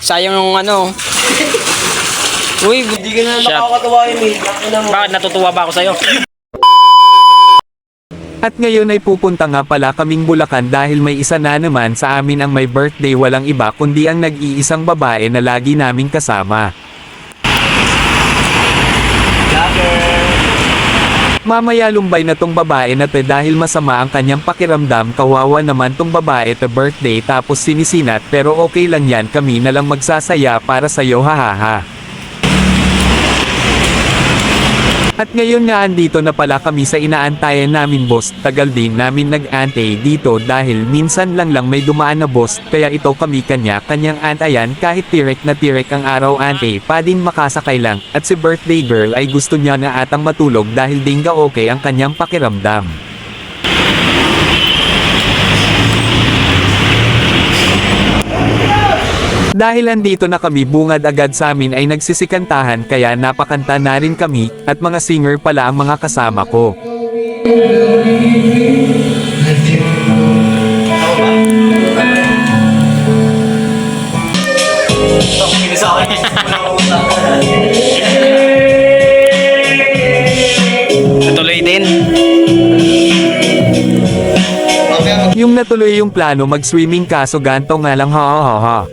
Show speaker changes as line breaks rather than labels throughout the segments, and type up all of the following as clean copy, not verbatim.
Sayang yung ano. Uy, hindi ka na nakakatawa yun eh. Bakit natutuwa ba ako sa'yo?
At ngayon ay pupunta nga pala kaming Bulacan dahil may isa na naman sa amin ang may birthday, walang iba kundi ang nag-iisang babae na lagi naming kasama. Mamaya lumbay na tong babae na te dahil masama ang kanyang pakiramdam, kawawa naman tong babae te birthday tapos sinisinat, pero okay lang yan, kami na lang magsasaya para sa'yo, hahaha. At ngayon nga andito na pala kami sa inaantayan namin boss, tagal din namin nag-antay dito dahil minsan lang may dumaan na boss, kaya ito kami kanya-kanyang antayan kahit tirek na tirek ang araw antay pa din makasakay lang, at si birthday girl ay gusto niya na atang matulog dahil din ka okay ang kanyang pakiramdam. Dahil andito na kami, bungad agad sa amin ay nagsisikantahan, kaya napakanta na rin kami, at mga singer pala ang mga kasama ko.
Natuloy din.
Yung natuloy yung plano mag-swimming kaso ganto nga lang, ha.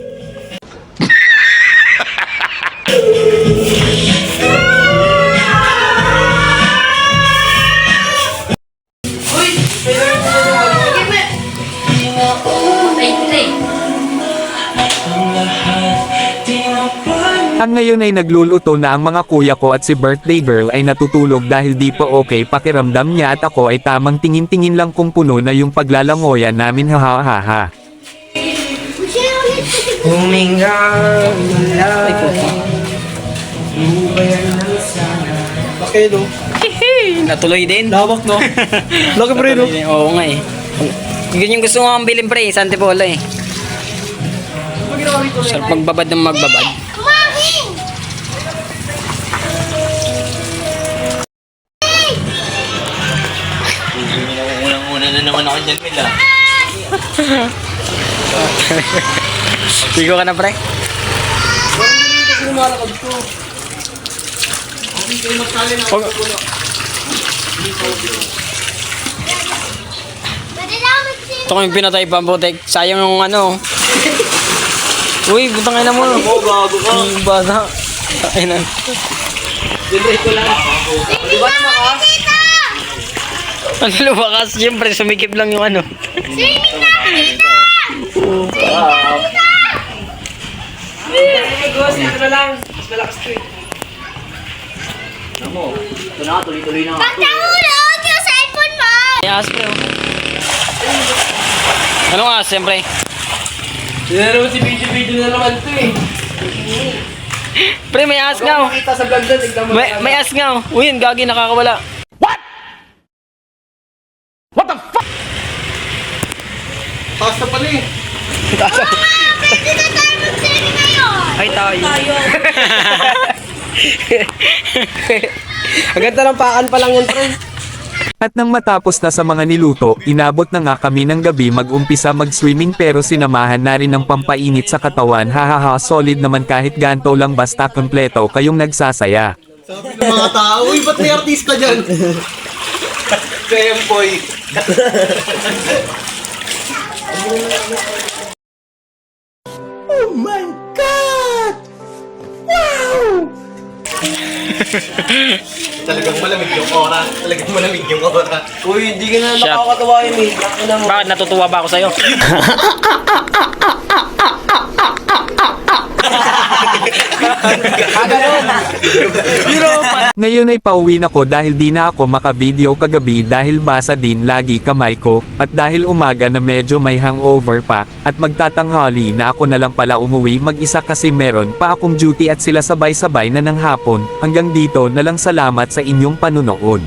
Ang ngayon ay nagluluto na ang mga kuya ko at si birthday girl ay natutulog dahil di pa okay pakiramdam niya, at ako ay tamang tingin-tingin lang kung puno na yung paglalangoyan namin, ha.
Huminga mulay.
Bakit no?
Natuloy din.
Lawak no? Laki pre no?
Oo nga eh. Yun yung gusto ko ang bilhin pre, sa Antipolo eh. Sarap magbabad ng magbabad.
Unang-una na naman ako dyan, Mila.
Sigo ka na pre? Ito ko yung pinatay pamputek. Sayang yung ano. Uy, butang ina mo.
Gago ka.
Yung bata. Ay na.
Dinray ko lang. Di ba naman ka?
Ano lumakas? Siyempre, sumikip lang yung ano.
Ito na lang. Mas malakas to eh. Namo, ito na, tuloy-tuloy na.
Pagkahulog yung cellphone mo!
May as pre. Ano nga, siyempre.
Sinaro si video na naman to eh.
Pre, may as nga.
Makita sa vlog doon, tignan mo.
May as nga. Uy, yun, gagi, nakakawala.
Taas na pala eh.
Pwede na tayo mag-semi ngayon!
Ay, tayo.
Ang ganda ng pakan pa lang yan, pre.
At nang matapos na sa mga niluto, inabot na nga kami ng gabi mag-umpisa mag-swimming, pero sinamahan na rin ng pampainit sa katawan, hahaha. Solid naman kahit ganto lang, basta kompleto kayong nagsasaya.
Sabi ng mga tao, uy, ba't may artista dyan? Kaya boy. Oh my God! Wow! Talagang malamig yung aura. Talagang malamig yung aura. Uy, hindi ka na
Shut.
nakakatawa yun eh.
Bakit natutuwa ba ako sa'yo?
Ngayon ay pauwi na ko dahil di na ako makavideo kagabi dahil basa din lagi kamay ko, at dahil umaga na medyo may hangover pa, at magtatanghali na ako na lang pala umuwi mag-isa kasi meron pa akong duty at sila sabay-sabay na ng hapon. Hanggang dito na lang, salamat sa inyong panunood.